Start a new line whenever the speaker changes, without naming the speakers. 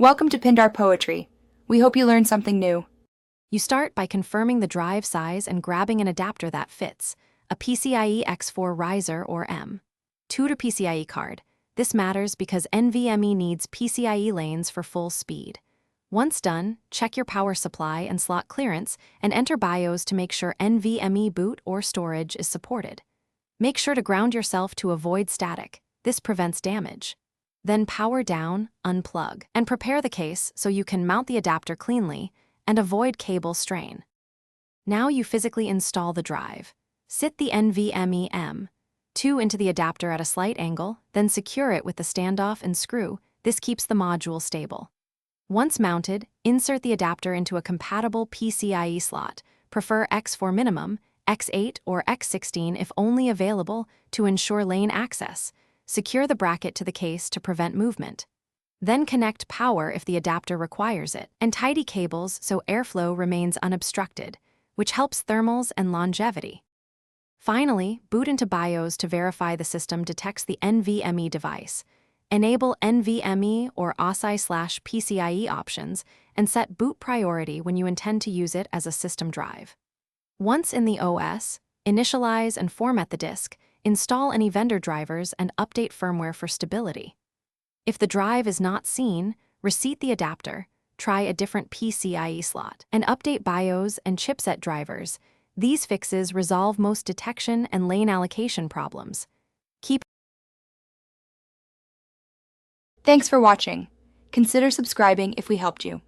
Welcome to Pindar Poetry. We hope you learned something new.
You start by confirming the drive size and grabbing an adapter that fits, a PCIe X4 riser or M.2 to PCIe card. This matters because NVMe needs PCIe lanes for full speed. Once done, check your power supply and slot clearance and enter BIOS to make sure NVMe boot or storage is supported. Make sure to ground yourself to avoid static. This prevents damage. Then power down, unplug, and prepare the case so you can mount the adapter cleanly and avoid cable strain. Now you physically install the drive. Sit the NVMe M.2 into the adapter at a slight angle, then secure it with the standoff and screw. This keeps the module stable. Once mounted, insert the adapter into a compatible PCIe slot. Prefer X4 minimum, X8 or X16 if only available to ensure lane access. Secure the bracket to the case to prevent movement. Then connect power if the adapter requires it, and tidy cables so airflow remains unobstructed, which helps thermals and longevity. Finally, boot into BIOS to verify the system detects the NVMe device. Enable NVMe or OSI/PCIe options and set boot priority when you intend to use it as a system drive. Once in the OS, initialize and format the disk, install any vendor drivers, and update firmware for stability. If the drive is not seen, reseat the adapter, try a different PCIe slot, and update BIOS and chipset drivers. These fixes resolve most detection and lane allocation problems.
Thanks for watching. Consider subscribing if we helped you.